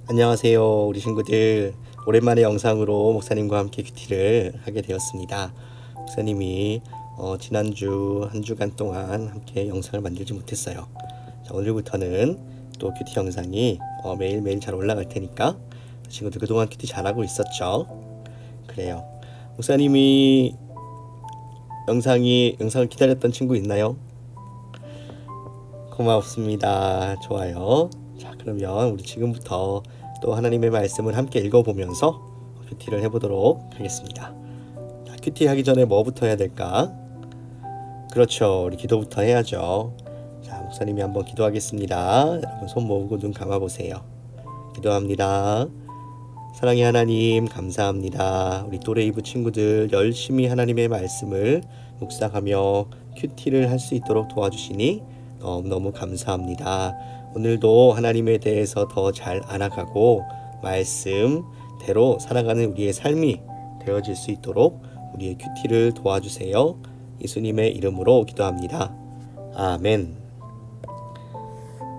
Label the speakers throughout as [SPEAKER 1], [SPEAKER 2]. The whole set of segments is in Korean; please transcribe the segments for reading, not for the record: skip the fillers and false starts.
[SPEAKER 1] 안녕하세요, 우리 친구들. 오랜만에 영상으로 목사님과 함께 큐티를 하게 되었습니다. 목사님이 지난주 한 주간 동안 함께 영상을 만들지 못했어요. 자, 오늘부터는 또 큐티 영상이 매일매일 잘 올라갈 테니까 친구들 그동안 큐티 잘하고 있었죠? 그래요. 목사님이 영상을 기다렸던 친구 있나요? 고맙습니다. 좋아요. 자, 그러면 우리 지금부터 또 하나님의 말씀을 함께 읽어보면서 큐티를 해보도록 하겠습니다. 자, 큐티 하기 전에 뭐부터 해야 될까? 그렇죠. 우리 기도부터 해야죠. 자, 목사님이 한번 기도하겠습니다. 여러분 손 모으고 눈 감아보세요. 기도합니다. 사랑의 하나님, 감사합니다. 우리 또래이브 친구들 열심히 하나님의 말씀을 묵상하며 큐티를 할 수 있도록 도와주시니 너무너무 감사합니다. 오늘도 하나님에 대해서 더 잘 알아가고 말씀대로 살아가는 우리의 삶이 되어질 수 있도록 우리의 큐티를 도와주세요. 예수님의 이름으로 기도합니다. 아멘.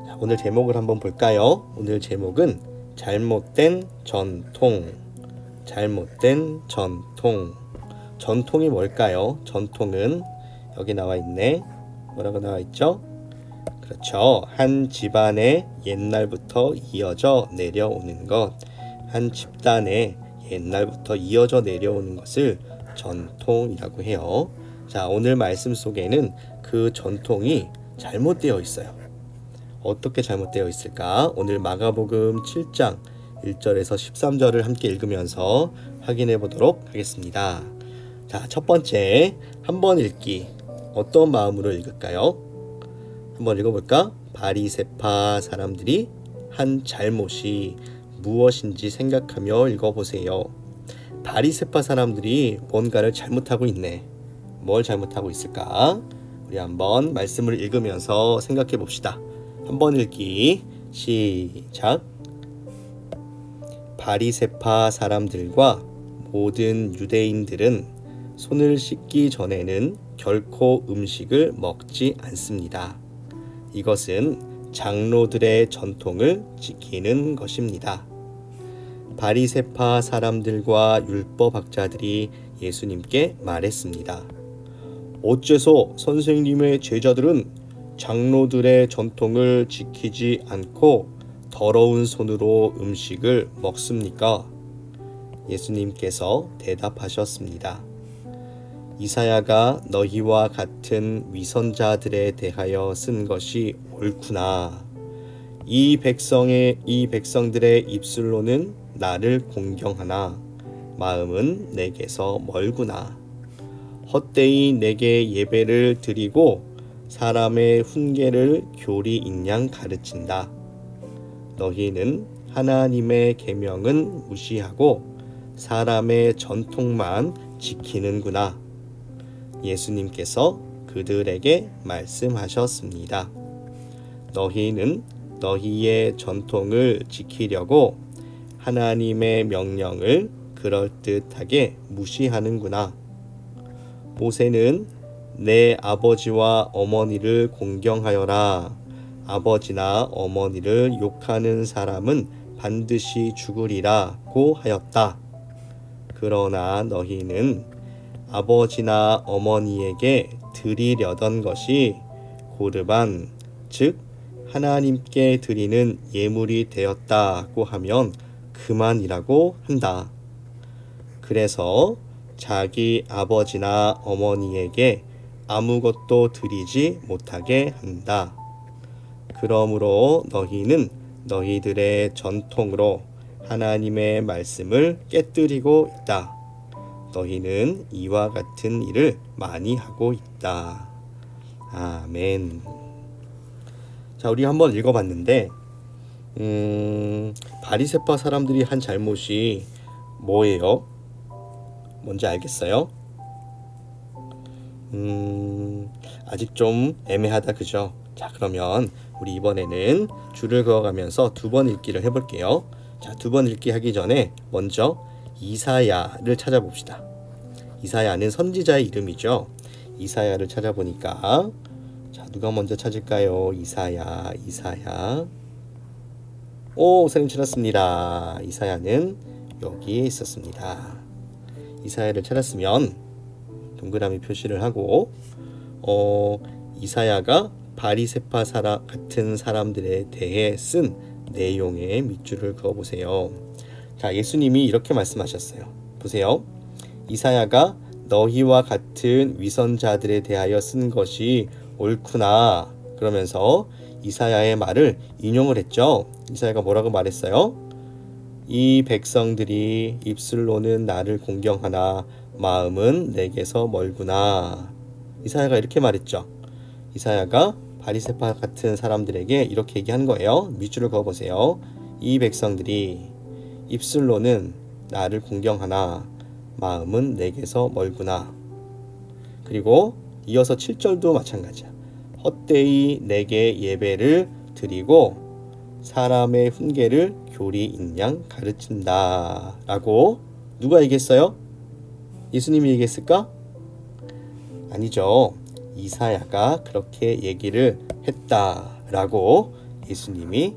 [SPEAKER 1] 자, 오늘 제목을 한번 볼까요? 오늘 제목은 잘못된 전통. 잘못된 전통. 전통이 뭘까요? 전통은 여기 나와 있네. 뭐라고 나와 있죠? 그렇죠. 한 집안에 옛날부터 이어져 내려오는 것, 한 집단에 옛날부터 이어져 내려오는 것을 전통이라고 해요. 자, 오늘 말씀 속에는 그 전통이 잘못되어 있어요. 어떻게 잘못되어 있을까? 오늘 마가복음 7장 1절에서 13절을 함께 읽으면서 확인해 보도록 하겠습니다. 자, 첫 번째, 한번 읽기. 어떤 마음으로 읽을까요? 한번 읽어볼까? 바리새파 사람들이 한 잘못이 무엇인지 생각하며 읽어보세요. 바리새파 사람들이 뭔가를 잘못하고 있네. 뭘 잘못하고 있을까? 우리 한번 말씀을 읽으면서 생각해 봅시다. 한번 읽기 시작. 바리새파 사람들과 모든 유대인들은 손을 씻기 전에는 결코 음식을 먹지 않습니다. 이것은 장로들의 전통을 지키는 것입니다. 바리새파 사람들과 율법학자들이 예수님께 말했습니다. 어째서 선생님의 제자들은 장로들의 전통을 지키지 않고 더러운 손으로 음식을 먹습니까? 예수님께서 대답하셨습니다. 이사야가 너희와 같은 위선자들에 대하여 쓴 것이 옳구나. 이 백성들의 입술로는 나를 공경하나 마음은 내게서 멀구나. 헛되이 내게 예배를 드리고 사람의 훈계를 교리 있냥 가르친다. 너희는 하나님의 계명은 무시하고 사람의 전통만 지키는구나. 예수님께서 그들에게 말씀하셨습니다. 너희는 너희의 전통을 지키려고 하나님의 명령을 그럴듯하게 무시하는구나. 모세는 내 아버지와 어머니를 공경하여라. 아버지나 어머니를 욕하는 사람은 반드시 죽으리라고 하였다. 그러나 너희는 아버지나 어머니에게 드리려던 것이 고르반, 즉 하나님께 드리는 예물이 되었다고 하면 그만이라고 한다. 그래서 자기 아버지나 어머니에게 아무것도 드리지 못하게 한다. 그러므로 너희는 너희들의 전통으로 하나님의 말씀을 깨뜨리고 있다. 너희는 이와 같은 일을 많이 하고 있다. 아멘. 자, 우리 한번 읽어봤는데 바리새파 사람들이 한 잘못이 뭐예요? 뭔지 알겠어요? 아직 좀 애매하다, 그죠? 자, 그러면 우리 이번에는 줄을 그어가면서 두 번 읽기를 해볼게요. 자, 두 번 읽기 하기 전에 먼저 이사야를 찾아봅시다. 이사야는 선지자의 이름이죠. 이사야를 찾아보니까 자, 누가 먼저 찾을까요? 이사야. 오, 선생님 찾았습니다. 이사야는 여기에 있었습니다. 이사야를 찾았으면 동그라미 표시를 하고 이사야가 바리새파 같은 사람들에 대해 쓴 내용에 밑줄을 그어보세요. 자, 예수님이 이렇게 말씀하셨어요. 보세요. 이사야가 너희와 같은 위선자들에 대하여 쓴 것이 옳구나. 그러면서 이사야의 말을 인용을 했죠. 이사야가 뭐라고 말했어요? 이 백성들이 입술로는 나를 공경하나 마음은 내게서 멀구나. 이사야가 이렇게 말했죠. 이사야가 바리새파 같은 사람들에게 이렇게 얘기한 거예요. 밑줄을 그어보세요. 이 백성들이 입술로는 나를 공경하나 마음은 내게서 멀구나. 그리고 이어서 7절도 마찬가지야. 헛되이 내게 예배를 드리고 사람의 훈계를 교리 있냥 가르친다 라고 누가 얘기했어요? 예수님이 얘기했을까? 아니죠. 이사야가 그렇게 얘기를 했다라고 예수님이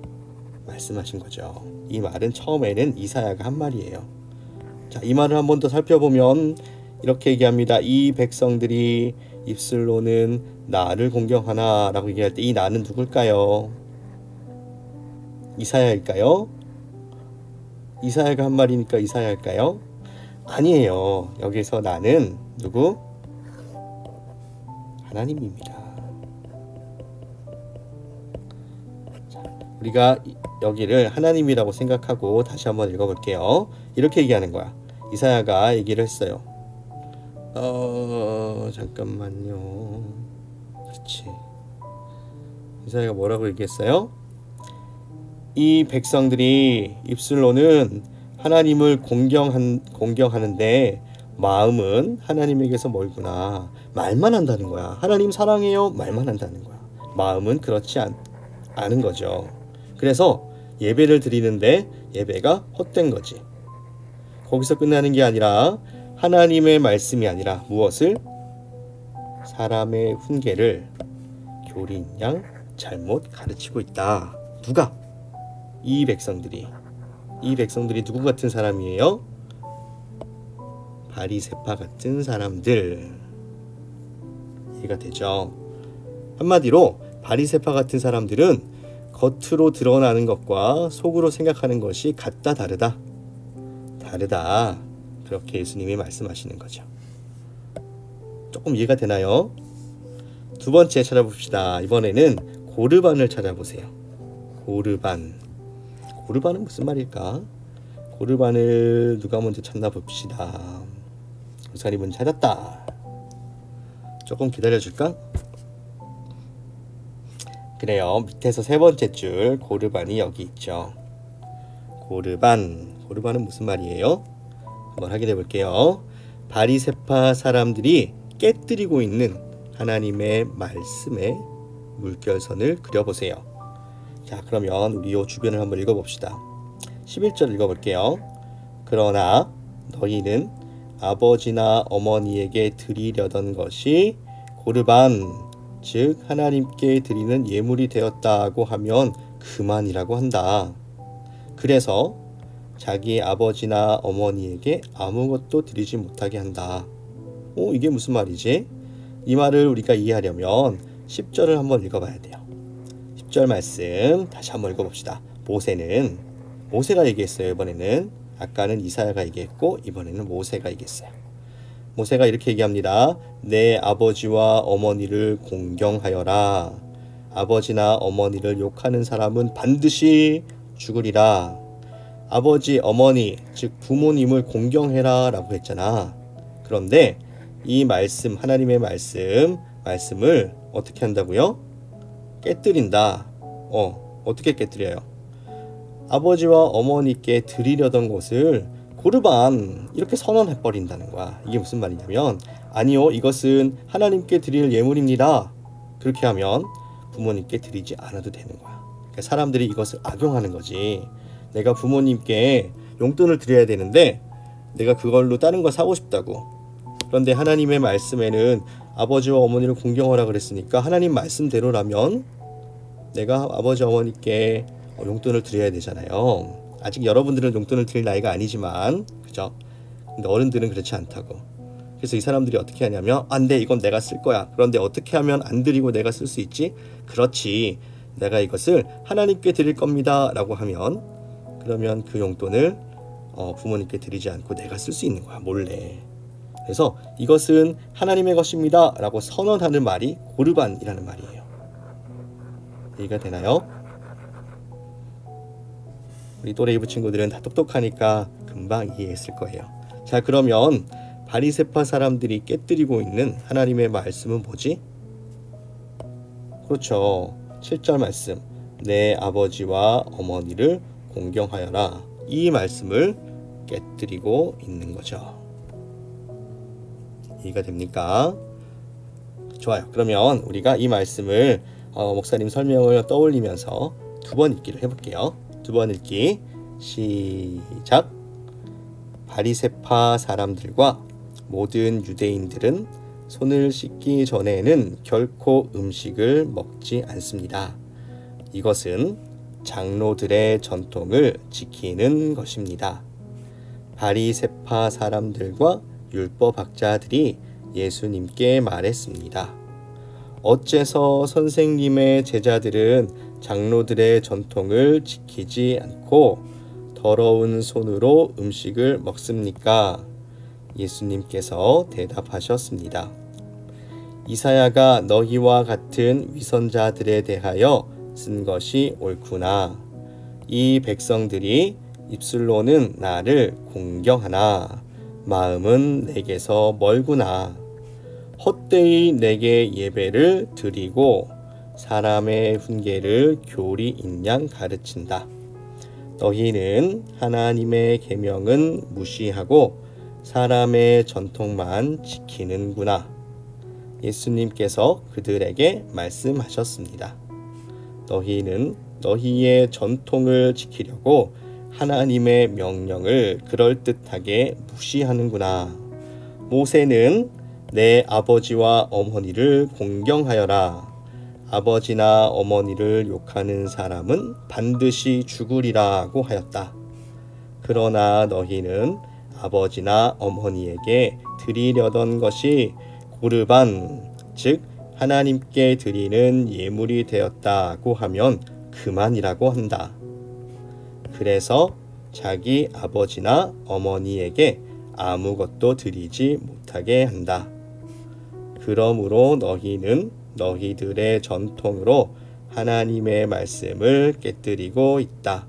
[SPEAKER 1] 말씀하신 거죠. 이 말은 처음에는 이사야가 한 말이에요. 자, 이 말을 한 번 더 살펴보면 이렇게 얘기합니다. 이 백성들이 입술로는 나를 공경하나 라고 얘기할 때 이 나는 누굴까요? 이사야일까요? 이사야가 한 말이니까 이사야일까요? 아니에요. 여기서 나는 누구? 하나님입니다. 자, 우리가 여기를 하나님이라고 생각하고 다시 한번 읽어볼게요. 이렇게 얘기하는 거야. 이사야가 얘기를 했어요. 잠깐만요. 그렇지. 이사야가 뭐라고 얘기했어요? 이 백성들이 입술로는 하나님을 공경하는데 마음은 하나님에게서 멀구나. 말만 한다는 거야. 하나님 사랑해요. 말만 한다는 거야. 마음은 그렇지 않은 거죠. 그래서 예배를 드리는데 예배가 헛된 거지. 거기서 끝나는 게 아니라 하나님의 말씀이 아니라 무엇을? 사람의 훈계를 교리인양 잘못 가르치고 있다. 누가? 이 백성들이 누구 같은 사람이에요? 바리새파 같은 사람들. 이해가 되죠? 한마디로 바리새파 같은 사람들은 겉으로 드러나는 것과 속으로 생각하는 것이 같다 다르다. 그렇게 예수님이 말씀하시는 거죠. 조금 이해가 되나요? 두 번째 찾아봅시다. 이번에는 고르반을 찾아보세요. 고르반은 무슨 말일까? 고르반을 누가 먼저 찾나 봅시다. 우사님은 찾았다. 조금 기다려줄까? 그래요. 밑에서 세 번째 줄 고르반이 여기 있죠. 고르반은 무슨 말이에요? 한번 확인해 볼게요. 바리새파 사람들이 깨뜨리고 있는 하나님의 말씀에 물결선을 그려보세요. 자, 그러면 우리 이 주변을 한번 읽어봅시다. 11절 읽어볼게요. 그러나 너희는 아버지나 어머니에게 드리려던 것이 고르반, 즉 하나님께 드리는 예물이 되었다고 하면 그만이라고 한다. 그래서 자기 아버지나 어머니에게 아무것도 드리지 못하게 한다. 이게 무슨 말이지? 이 말을 우리가 이해하려면 10절을 한번 읽어봐야 돼요. 10절 말씀 다시 한번 읽어봅시다. 모세가 얘기했어요. 이번에는 아까는 이사야가 얘기했고 이번에는 모세가 얘기했어요. 모세가 이렇게 얘기합니다. 내 아버지와 어머니를 공경하여라. 아버지나 어머니를 욕하는 사람은 반드시 죽으리라. 아버지, 어머니, 즉 부모님을 공경해라 라고 했잖아. 그런데 이 말씀, 하나님의 말씀을 어떻게 한다고요? 깨뜨린다. 어떻게 깨뜨려요? 아버지와 어머니께 드리려던 것을 고르반 이렇게 선언해버린다는 거야. 이게 무슨 말이냐면 아니요, 이것은 하나님께 드릴 예물입니다. 그렇게 하면 부모님께 드리지 않아도 되는 거야. 그러니까 사람들이 이것을 악용하는 거지. 내가 부모님께 용돈을 드려야 되는데 내가 그걸로 다른 거 사고 싶다고. 그런데 하나님의 말씀에는 아버지와 어머니를 공경하라 그랬으니까 하나님 말씀대로라면 내가 아버지 어머니께 용돈을 드려야 되잖아요. 아직 여러분들은 용돈을 드릴 나이가 아니지만, 그죠? 근데 어른들은 그렇지 않다고. 그래서 이 사람들이 어떻게 하냐면, 안 돼, 이건 내가 쓸 거야. 그런데 어떻게 하면 안 드리고 내가 쓸 수 있지? 그렇지, 내가 이것을 하나님께 드릴 겁니다 라고 하면, 그러면 그 용돈을 부모님께 드리지 않고 내가 쓸 수 있는 거야, 몰래. 그래서 이것은 하나님의 것입니다 라고 선언하는 말이 고르반이라는 말이에요. 이해가 되나요? 우리 또래 이브 친구들은 다 똑똑하니까 금방 이해했을 거예요. 자, 그러면 바리새파 사람들이 깨뜨리고 있는 하나님의 말씀은 뭐지? 그렇죠. 7절 말씀, 내 아버지와 어머니를 공경하여라. 이 말씀을 깨뜨리고 있는 거죠. 이해가 됩니까? 좋아요. 그러면 우리가 이 말씀을 목사님 설명을 떠올리면서 두 번 읽기를 해볼게요. 두 번 읽기 시작. 바리새파 사람들과 모든 유대인들은 손을 씻기 전에는 결코 음식을 먹지 않습니다. 이것은 장로들의 전통을 지키는 것입니다. 바리새파 사람들과 율법학자들이 예수님께 말했습니다. 어째서 선생님의 제자들은 장로들의 전통을 지키지 않고 더러운 손으로 음식을 먹습니까? 예수님께서 대답하셨습니다. 이사야가 너희와 같은 위선자들에 대하여 쓴 것이 옳구나. 이 백성들이 입술로는 나를 공경하나 마음은 내게서 멀구나. 헛되이 내게 예배를 드리고 사람의 훈계를 교리 있냥 가르친다. 너희는 하나님의 계명은 무시하고 사람의 전통만 지키는구나. 예수님께서 그들에게 말씀하셨습니다. 너희는 너희의 전통을 지키려고 하나님의 명령을 그럴듯하게 무시하는구나. 모세는 내 아버지와 어머니를 공경하여라. 아버지나 어머니를 욕하는 사람은 반드시 죽으리라고 하였다. 그러나 너희는 아버지나 어머니에게 드리려던 것이 고르반, 즉 하나님께 드리는 예물이 되었다고 하면 그만이라고 한다. 그래서 자기 아버지나 어머니에게 아무것도 드리지 못하게 한다. 그러므로 너희는 너희들의 전통으로 하나님의 말씀을 깨뜨리고 있다.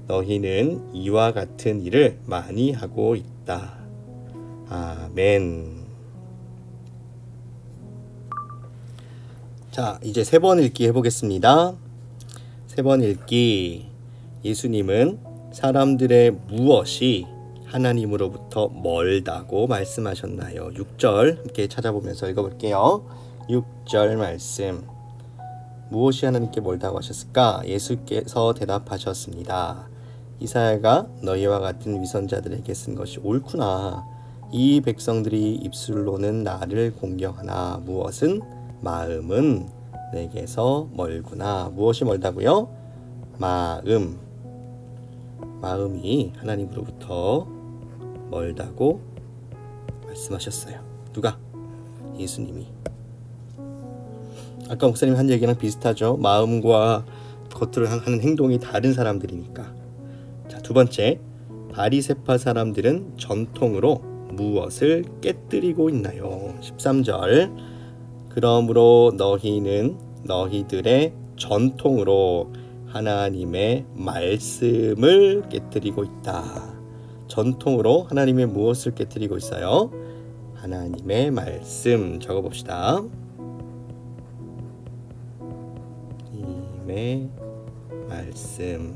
[SPEAKER 1] 너희는 이와 같은 일을 많이 하고 있다. 아멘. 자, 이제 세 번 읽기 해보겠습니다. 세 번 읽기. 예수님은 사람들의 무엇이 하나님으로부터 멀다고 말씀하셨나요? 6절 함께 찾아보면서 읽어볼게요. 6절 말씀. 무엇이 하나님께 멀다고 하셨을까? 예수께서 대답하셨습니다. 이사야가 너희와 같은 위선자들에게 쓴 것이 옳구나. 이 백성들이 입술로는 나를 공경하나 무엇은 마음은 내게서 멀구나. 무엇이 멀다고요? 마음이 하나님으로부터 멀다고 말씀하셨어요. 누가? 예수님이. 아까 목사님 한 얘기랑 비슷하죠. 마음과 겉으로 하는 행동이 다른 사람들이니까. 자, 두 번째, 바리새파 사람들은 전통으로 무엇을 깨뜨리고 있나요? 13절. 그러므로 너희는 너희들의 전통으로 하나님의 말씀을 깨뜨리고 있다. 전통으로 하나님의 무엇을 깨뜨리고 있어요? 하나님의 말씀. 적어봅시다. 하나님의 말씀.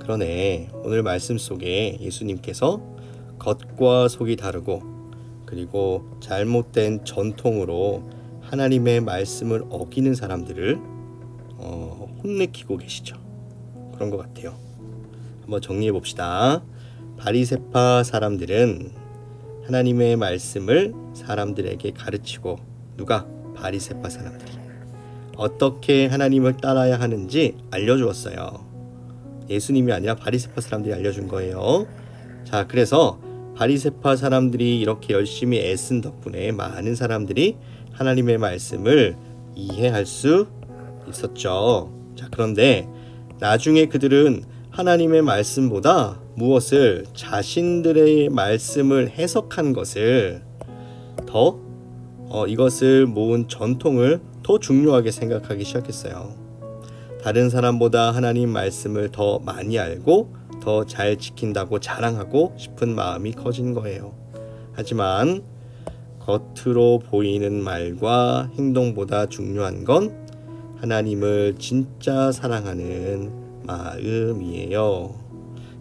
[SPEAKER 1] 그러네. 오늘 말씀 속에 예수님께서 겉과 속이 다르고 그리고 잘못된 전통으로 하나님의 말씀을 어기는 사람들을 혼내키고 계시죠. 그런 것 같아요. 한번 정리해 봅시다. 바리새파 사람들은 하나님의 말씀을 사람들에게 가르치고, 누가? 바리새파 사람들이 어떻게 하나님을 따라야 하는지 알려주었어요. 예수님이 아니라 바리새파 사람들이 알려준 거예요. 자, 그래서 바리새파 사람들이 이렇게 열심히 애쓴 덕분에 많은 사람들이 하나님의 말씀을 이해할 수 있었죠. 자, 그런데 나중에 그들은 하나님의 말씀보다 무엇을? 자신들의 말씀을 해석한 것을 더 이것을 모은 전통을 더 중요하게 생각하기 시작했어요. 다른 사람보다 하나님 말씀을 더 많이 알고 더 잘 지킨다고 자랑하고 싶은 마음이 커진 거예요. 하지만 겉으로 보이는 말과 행동보다 중요한 건 하나님을 진짜 사랑하는 마음이에요.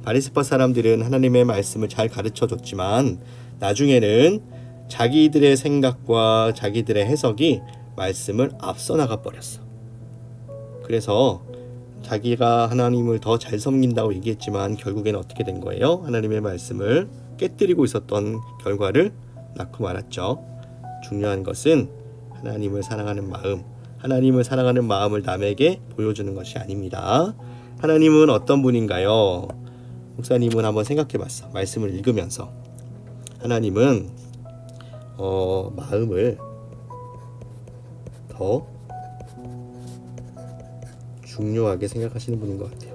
[SPEAKER 1] 바리새파 사람들은 하나님의 말씀을 잘 가르쳐 줬지만 나중에는 자기들의 생각과 자기들의 해석이 말씀을 앞서 나가 버렸어. 그래서 자기가 하나님을 더 잘 섬긴다고 얘기했지만 결국에는 어떻게 된 거예요? 하나님의 말씀을 깨뜨리고 있었던 결과를 낳고 말았죠. 중요한 것은 하나님을 사랑하는 마음, 하나님을 사랑하는 마음을 남에게 보여주는 것이 아닙니다. 하나님은 어떤 분인가요? 목사님은 한번 생각해봤어. 말씀을 읽으면서 하나님은 마음을 더 중요하게 생각하시는 분인 것 같아요.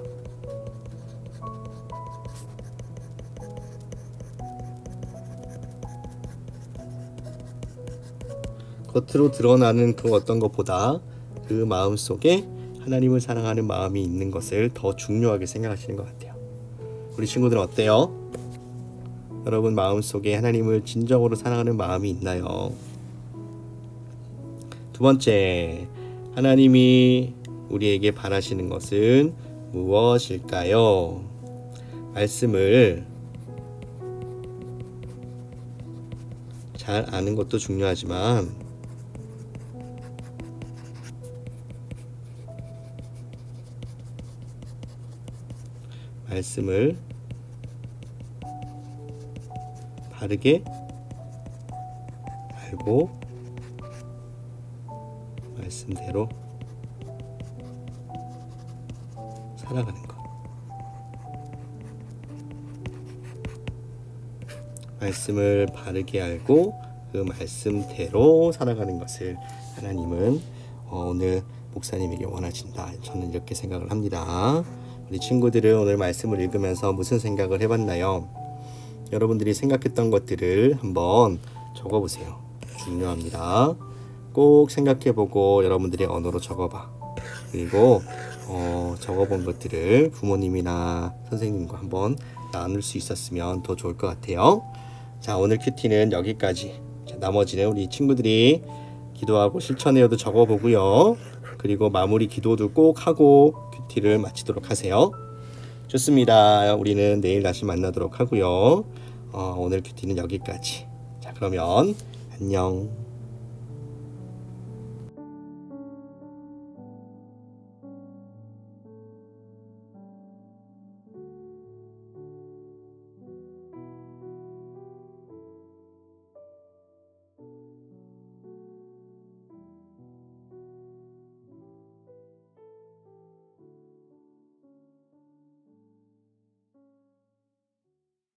[SPEAKER 1] 겉으로 드러나는 그 어떤 것보다 그 마음 속에 하나님을 사랑하는 마음이 있는 것을 더 중요하게 생각하시는 것 같아요. 우리 친구들은 어때요? 여러분 마음속에 하나님을 진정으로 사랑하는 마음이 있나요? 두 번째, 하나님이 우리에게 바라시는 것은 무엇일까요? 말씀을 잘 아는 것도 중요하지만 말씀을 바르게 알고 말씀대로 살아가는 것. 말씀을 바르게 알고 그 말씀대로 살아가는 것을 하나님은 오늘 목사님에게 원하신다. 저는 이렇게 생각을 합니다. 우리 친구들은 오늘 말씀을 읽으면서 무슨 생각을 해봤나요? 여러분들이 생각했던 것들을 한번 적어보세요. 중요합니다. 꼭 생각해보고 여러분들의 언어로 적어봐. 그리고 적어본 것들을 부모님이나 선생님과 한번 나눌 수 있었으면 더 좋을 것 같아요. 자, 오늘 큐티는 여기까지. 자, 나머지는 우리 친구들이 기도하고 실천해요도 적어보고요. 그리고 마무리 기도도 꼭 하고 큐티를 마치도록 하세요. 좋습니다. 우리는 내일 다시 만나도록 하고요. 오늘 큐티는 여기까지. 자, 그러면 안녕.